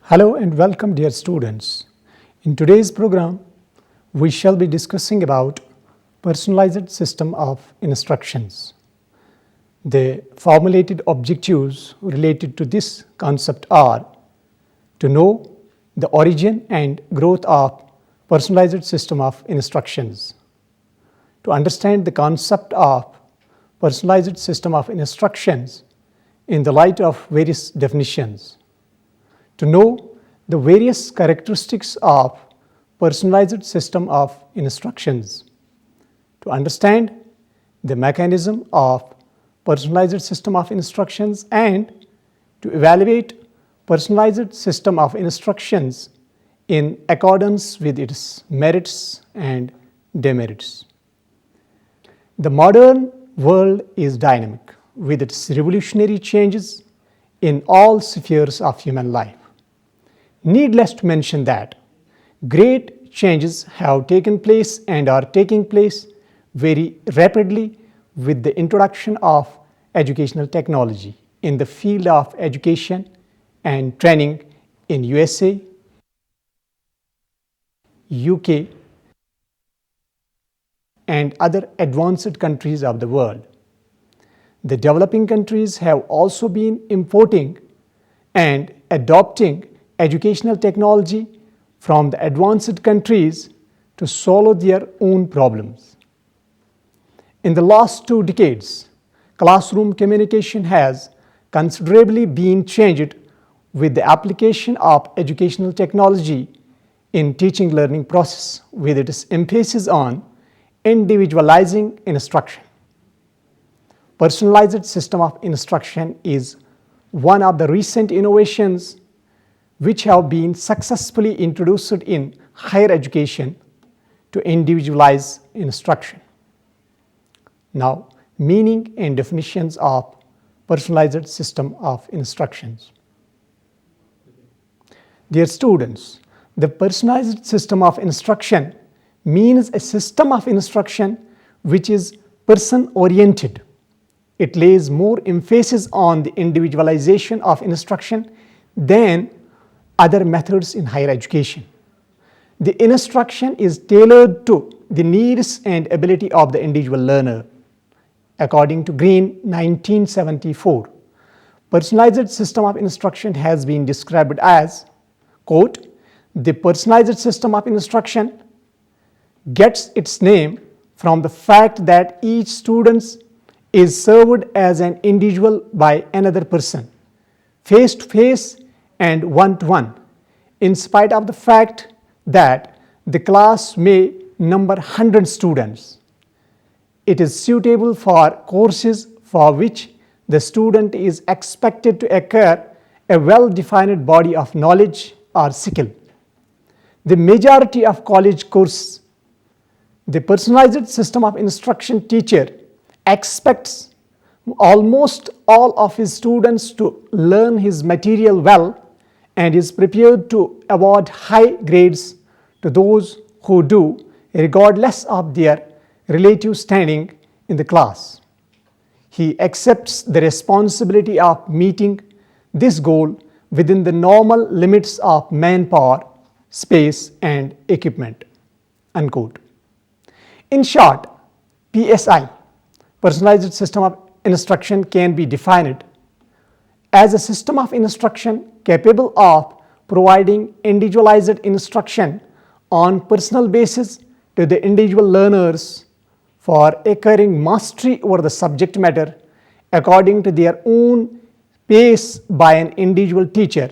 Hello and welcome, dear students. In today's program, we shall be discussing about personalized system of instructions. The formulated objectives related to this concept are to know the origin and growth of personalized system of instructions, to understand the concept of personalized system of instructions in the light of various definitions, to know the various characteristics of personalized system of instructions, to understand the mechanism of personalized system of instructions, and to evaluate personalized system of instructions in accordance with its merits and demerits. The modern world is dynamic with its revolutionary changes in all spheres of human life. Needless to mention that great changes have taken place and are taking place very rapidly with the introduction of educational technology in the field of education and training in USA, UK, and other advanced countries of the world. The developing countries have also been importing and adopting educational technology from the advanced countries to solve their own problems. In the last 2 decades, classroom communication has considerably been changed with the application of educational technology in teaching learning process with its emphasis on individualizing instruction. Personalized system of instruction is one of the recent innovations which have been successfully introduced in higher education to individualize instruction. Now, meaning and definitions of personalized system of instructions. Dear students, the personalized system of instruction means a system of instruction which is person-oriented. It lays more emphasis on the individualization of instruction than other methods in higher education. The instruction is tailored to the needs and ability of the individual learner. According to Green, 1974, personalized system of instruction has been described as, quote, "The personalized system of instruction gets its name from the fact that each student is served as an individual by another person, face to face and one-to-one, in spite of the fact that the class may number 100 students. It is suitable for courses for which the student is expected to acquire a well-defined body of knowledge or skill. The majority of college courses, the personalized system of instruction teacher expects almost all of his students to learn his material well and is prepared to award high grades to those who do, regardless of their relative standing in the class. He accepts the responsibility of meeting this goal within the normal limits of manpower, space, and equipment." Unquote. In short, PSI, personalized system of instruction, can be defined as a system of instruction capable of providing individualized instruction on personal basis to the individual learners for acquiring mastery over the subject matter according to their own pace by an individual teacher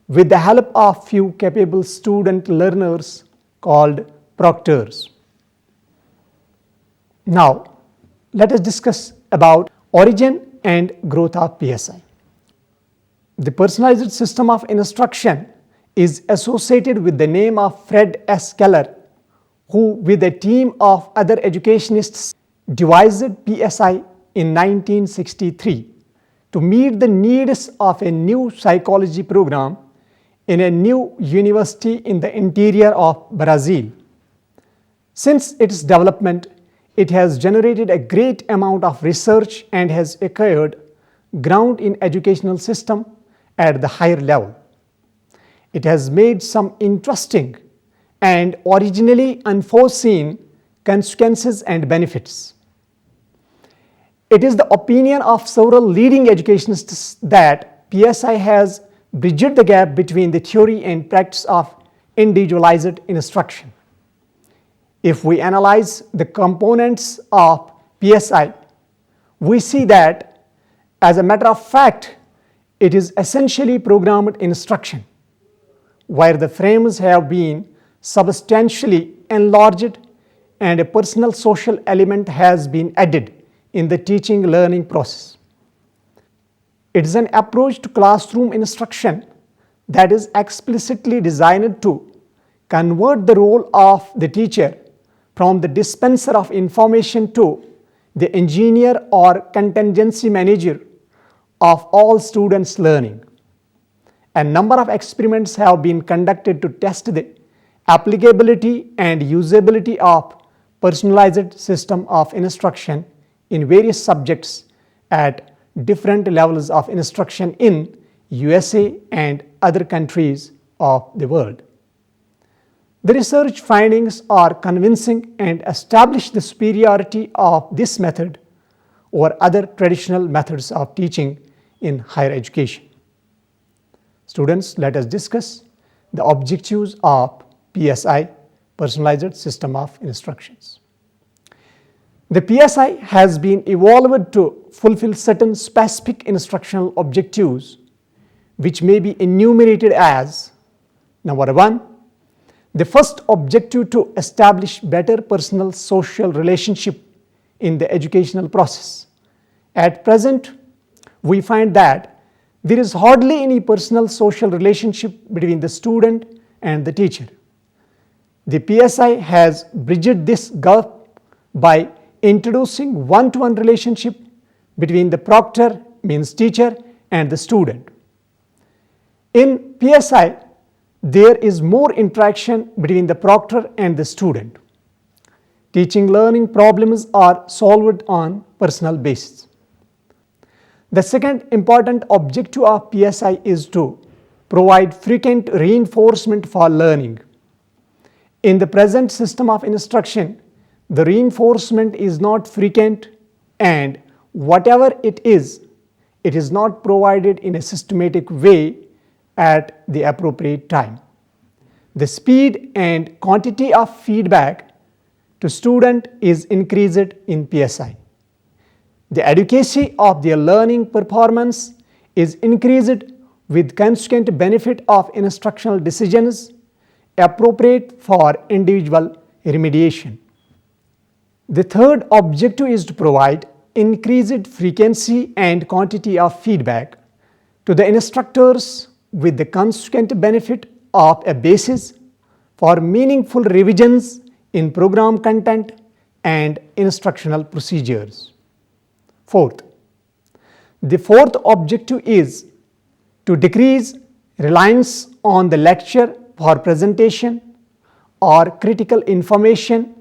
with the help of few capable student learners called proctors. Now, let us discuss about origin and growth of PSI. The personalized system of instruction is associated with the name of Fred S. Keller, who with a team of other educationists devised PSI in 1963 to meet the needs of a new psychology program in a new university in the interior of Brazil. Since its development, it has generated a great amount of research and has acquired ground in educational system at the higher level. It has made some interesting and originally unforeseen consequences and benefits. It is the opinion of several leading educationists that PSI has bridged the gap between the theory and practice of individualized instruction. If we analyze the components of PSI, we see that, as a matter of fact, it is essentially programmed instruction, where the frames have been substantially enlarged and a personal social element has been added in the teaching learning process. It is an approach to classroom instruction that is explicitly designed to convert the role of the teacher from the dispenser of information to the engineer or contingency manager of all students' learning. A number of experiments have been conducted to test the applicability and usability of personalized system of instruction in various subjects at different levels of instruction in USA and other countries of the world. The research findings are convincing and establish the superiority of this method over other traditional methods of teaching in higher education. Students, let us discuss the objectives of PSI, Personalized System of Instructions. The PSI has been evolved to fulfill certain specific instructional objectives, which may be enumerated as: number 1, the first objective to establish better personal social relationship in the educational process. At present, we find that there is hardly any personal social relationship between the student and the teacher. The PSI has bridged this gap by introducing one-to-one relationship between the proctor, means teacher, and the student. In PSI, there is more interaction between the proctor and the student. Teaching learning problems are solved on personal basis. The second important objective of PSI is to provide frequent reinforcement for learning. In the present system of instruction, the reinforcement is not frequent, and whatever it is not provided in a systematic way at the appropriate time. The speed and quantity of feedback to student is increased in PSI. The adequacy of their learning performance is increased with consequent benefit of instructional decisions appropriate for individual remediation. The third objective is to provide increased frequency and quantity of feedback to the instructors with the consequent benefit of a basis for meaningful revisions in program content and instructional procedures. Fourth, the fourth objective is to decrease reliance on the lecture for presentation or critical information.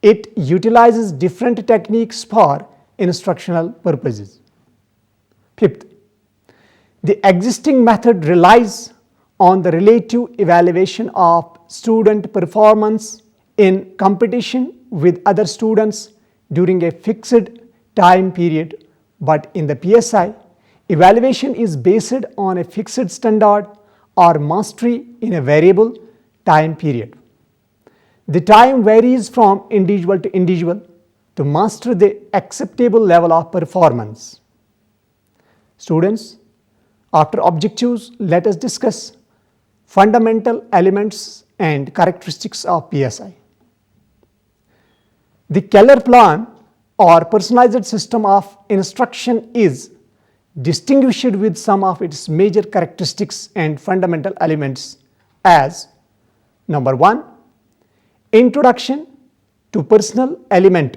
It utilizes different techniques for instructional purposes. Fifth, the existing method relies on the relative evaluation of student performance in competition with other students during a fixed time period, but in the PSI, evaluation is based on a fixed standard or mastery in a variable time period. The time varies from individual to individual to master the acceptable level of performance. Students, after objectives, let us discuss fundamental elements and characteristics of PSI. The Keller plan or personalized system of instruction is distinguished with some of its major characteristics and fundamental elements as: number 1, introduction to personal element.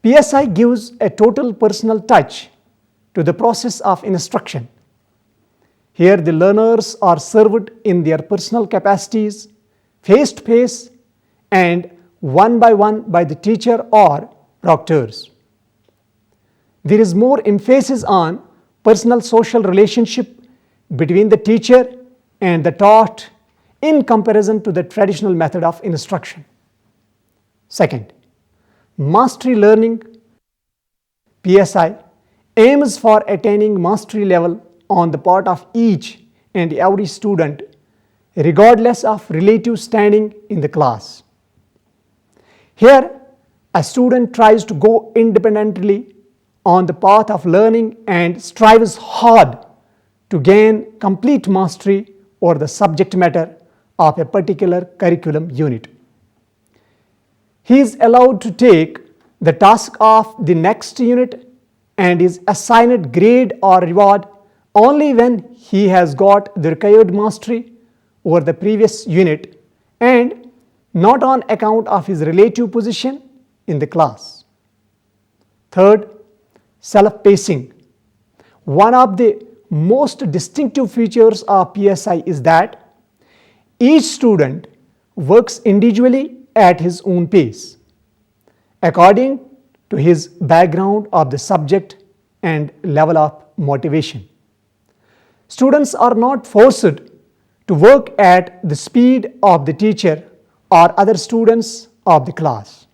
PSI gives a total personal touch to the process of instruction. Here the learners are served in their personal capacities, face to face and one by one by the teacher or proctors. There is more emphasis on personal social relationship between the teacher and the taught in comparison to the traditional method of instruction. Second, mastery learning PSI aims for attaining mastery level on the part of each and every student regardless of relative standing in the class. Here, a student tries to go independently on the path of learning and strives hard to gain complete mastery over the subject matter of a particular curriculum unit. He is allowed to take the task of the next unit and is assigned grade or reward only when he has got the required mastery over the previous unit and not on account of his relative position in the class. Third, self-pacing. One of the most distinctive features of PSI is that each student works individually at his own pace, according to his background of the subject and level of motivation. Students are not forced to work at the speed of the teacher or other students of the class.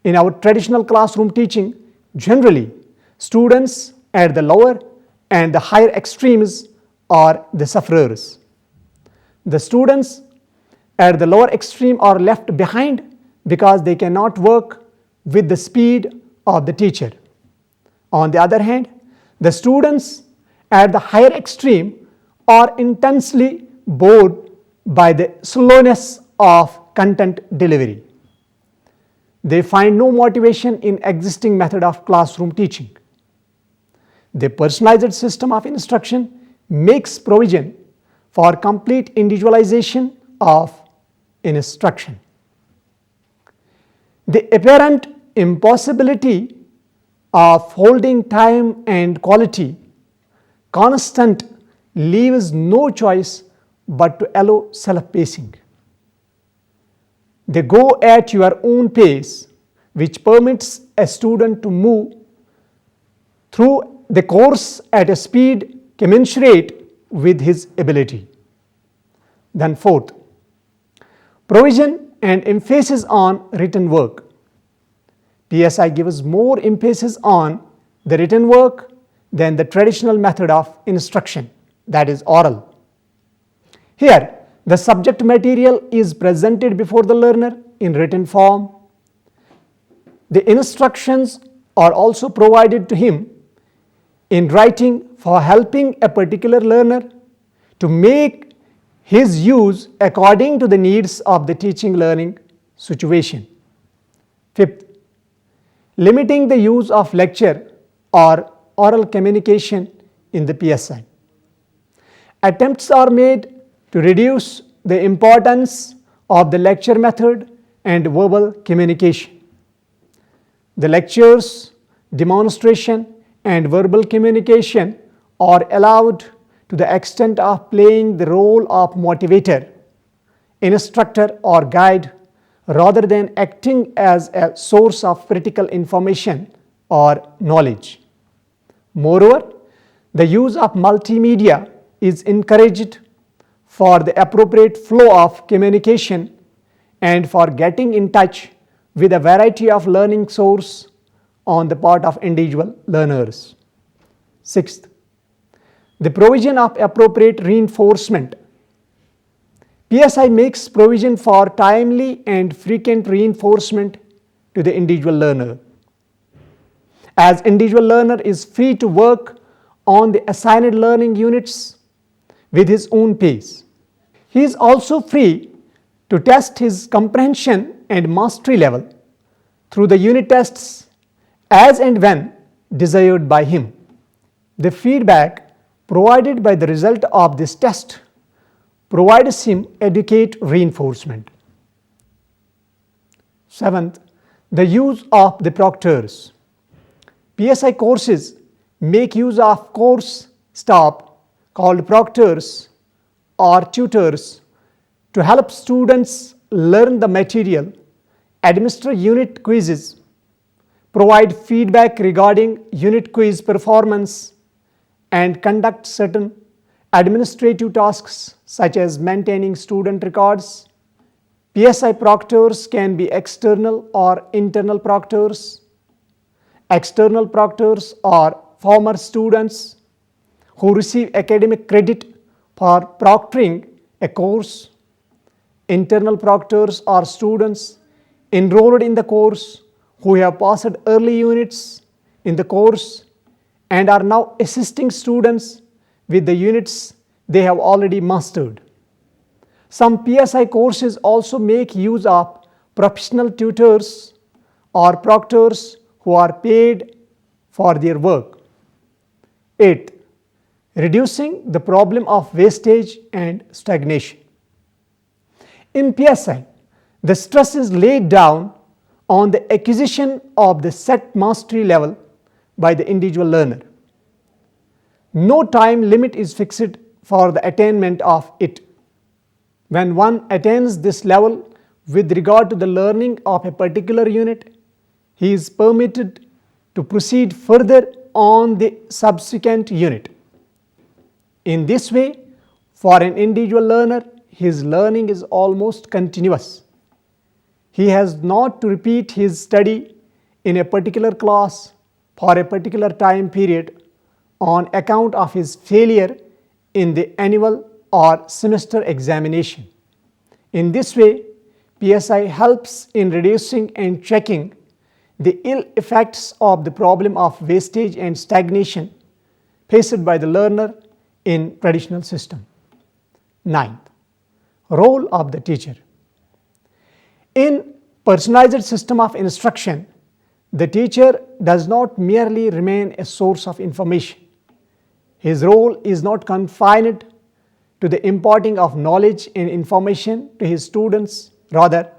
In our traditional classroom teaching, generally, students at the lower and the higher extremes are the sufferers. The students at the lower extreme are left behind because they cannot work with the speed of the teacher. On the other hand, the students at the higher extreme are intensely bored by the slowness of content delivery. They find no motivation in existing method of classroom teaching. The personalized system of instruction makes provision for complete individualization of instruction. The apparent impossibility of holding time and quality constant leaves no choice but to allow self-pacing. They go at your own pace, which permits a student to move through the course at a speed commensurate with his ability. Then fourth, provision and emphasis on written work. PSI gives more emphasis on the written work than the traditional method of instruction, that is oral. Here, the subject material is presented before the learner in written form. The instructions are also provided to him in writing for helping a particular learner to make his use according to the needs of the teaching learning situation. Fifth, limiting the use of lecture or oral communication in the PSI. Attempts are made to reduce the importance of the lecture method and verbal communication. The lectures, demonstration, and verbal communication are allowed to the extent of playing the role of motivator, instructor, or guide rather than acting as a source of critical information or knowledge. Moreover, the use of multimedia is encouraged for the appropriate flow of communication and for getting in touch with a variety of learning source on the part of individual learners. Sixth, the provision of appropriate reinforcement. PSI makes provision for timely and frequent reinforcement to the individual learner. As individual learner is free to work on the assigned learning units with his own pace, he is also free to test his comprehension and mastery level through the unit tests as and when desired by him. The feedback provided by the result of this test provides him adequate reinforcement. Seventh, the use of the proctors. PSI courses make use of course staff called proctors or tutors to help students learn the material, administer unit quizzes, provide feedback regarding unit quiz performance, and conduct certain administrative tasks such as maintaining student records. PSI proctors can be external or internal proctors. External proctors are former students who receive academic credit for proctoring a course. Internal proctors are students enrolled in the course who have passed early units in the course and are now assisting students with the units they have already mastered. Some PSI courses also make use of professional tutors or proctors who are paid for their work. 8th, reducing the problem of wastage and stagnation. In PSI, the stress is laid down on the acquisition of the set mastery level by the individual learner. No time limit is fixed for the attainment of it. When one attains this level with regard to the learning of a particular unit, he is permitted to proceed further on the subsequent unit. In this way, for an individual learner, his learning is almost continuous. He has not to repeat his study in a particular class for a particular time period on account of his failure in the annual or semester examination. In this way, PSI helps in reducing and checking the ill effects of the problem of wastage and stagnation faced by the learner in traditional system. 9th, role of the teacher. In personalized system of instruction, the teacher does not merely remain a source of information. His role is not confined to the imparting of knowledge and information to his students. Rather,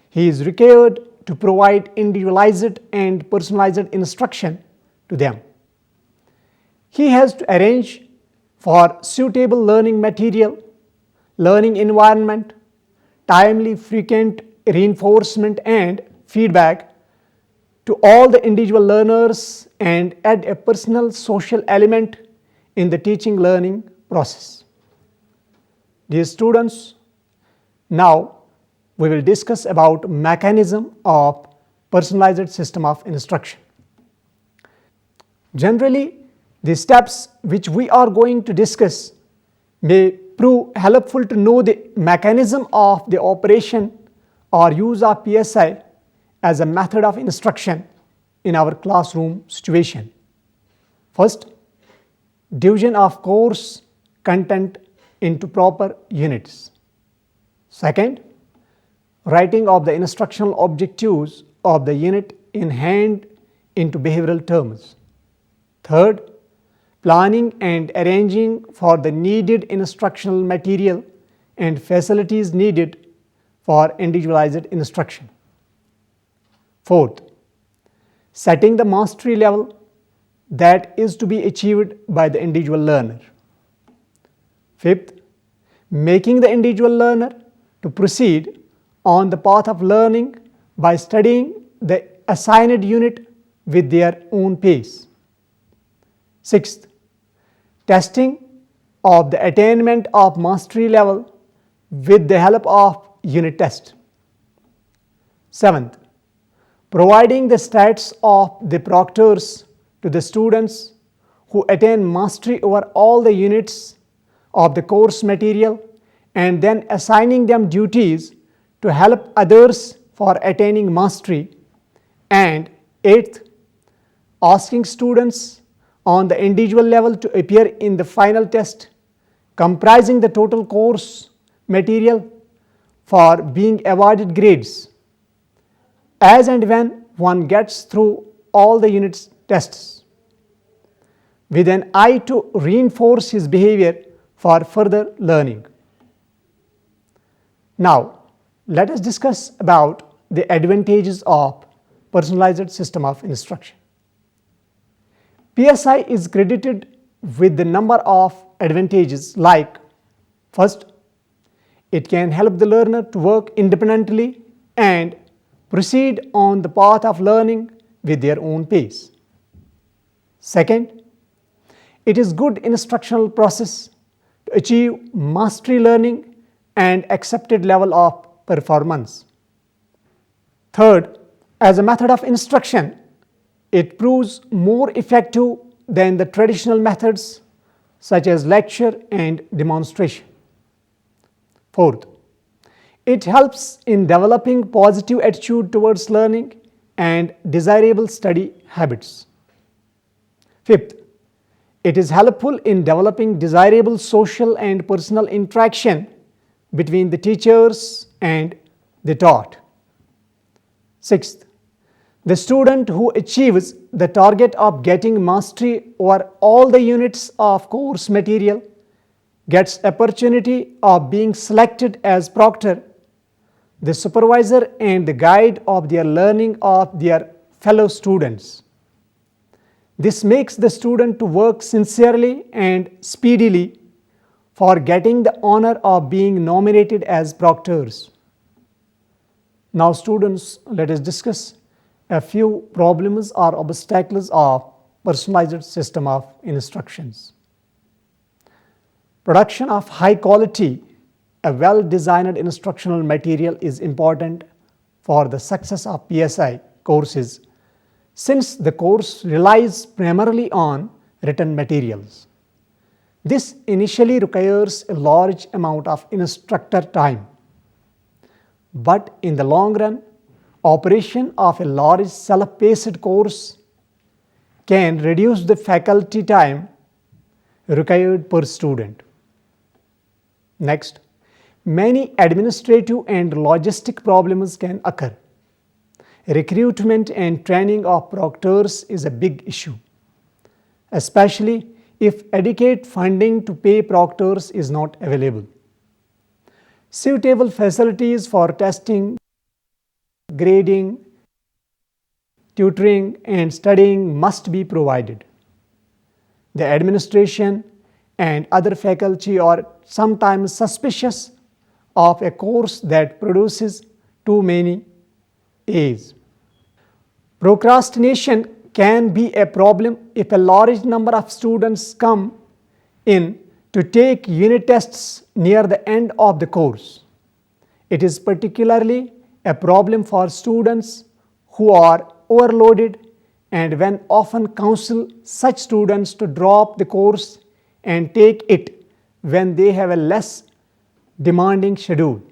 he is required to provide individualized and personalized instruction to them. He has to arrange for suitable learning material, learning environment, timely frequent reinforcement and feedback to all the individual learners and add a personal social element in the teaching learning process. Dear students, now we will discuss about mechanism of personalized system of instruction. Generally, the steps which we are going to discuss may prove helpful to know the mechanism of the operation or use of PSI as a method of instruction in our classroom situation. First, division of course content into proper units. Second, writing of the instructional objectives of the unit in hand into behavioral terms. Third, planning and arranging for the needed instructional material and facilities needed for individualized instruction. Fourth, setting the mastery level that is to be achieved by the individual learner. Fifth, making the individual learner to proceed on the path of learning by studying the assigned unit with their own pace. Sixth, testing of the attainment of mastery level with the help of unit test. Seventh, providing the stats of the proctors to the students who attain mastery over all the units of the course material and then assigning them duties to help others for attaining mastery. And eighth, asking students on the individual level to appear in the final test comprising the total course material for being awarded grades as and when one gets through all the units tests, with an eye to reinforce his behavior for further learning. Now, let us discuss about the advantages of personalized system of instruction. PSI is credited with the number of advantages like: first, it can help the learner to work independently and proceed on the path of learning with their own pace. Second, it is good instructional process to achieve mastery learning and accepted level of performance. Third, as a method of instruction, it proves more effective than the traditional methods such as lecture and demonstration. Fourth, it helps in developing positive attitude towards learning and desirable study habits. Fifth, it is helpful in developing desirable social and personal interaction between the teachers and the taught. Sixth, the student who achieves the target of getting mastery over all the units of course material gets opportunity of being selected as proctor, the supervisor and the guide of their learning of their fellow students. This makes the student to work sincerely and speedily for getting the honor of being nominated as proctors. Now students, let us discuss a few problems or obstacles of personalized system of instructions. Production of high quality, a well-designed instructional material is important for the success of PSI courses, since the course relies primarily on written materials. This initially requires a large amount of instructor time, but in the long run, operation of a large self-paced course can reduce the faculty time required per student. Next, many administrative and logistic problems can occur. Recruitment and training of proctors is a big issue, especially if adequate funding to pay proctors is not available. Suitable facilities for testing, grading, tutoring and studying must be provided. The administration and other faculty are sometimes suspicious of a course that produces too many A's. Procrastination can be a problem if a large number of students come in to take unit tests near the end of the course. It is particularly a problem for students who are overloaded, and when often counsel such students to drop the course and take it when they have a less demanding schedule.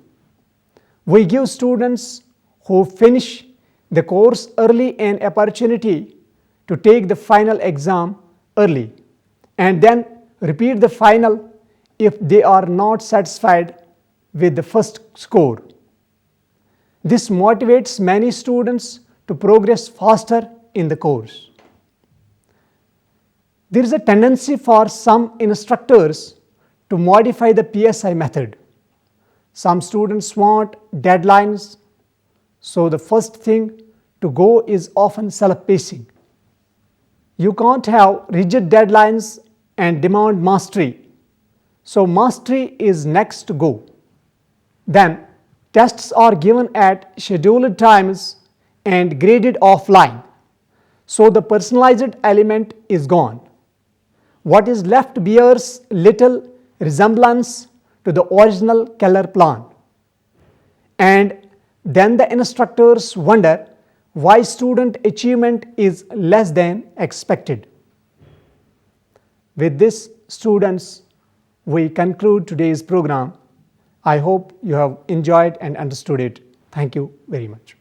We give students who finish the course early an opportunity to take the final exam early and then repeat the final if they are not satisfied with the first score. This motivates many students to progress faster in the course. There is a tendency for some instructors to modify the PSI method. Some students want deadlines, so the first thing to go is often self-pacing. You can't have rigid deadlines and demand mastery, so mastery is next to go. Then tests are given at scheduled times and graded offline, so the personalized element is gone. What is left bears little resemblance to the original color plan, and then the instructors wonder why student achievement is less than expected. With this, students, we conclude today's program. I hope you have enjoyed and understood it. Thank you very much.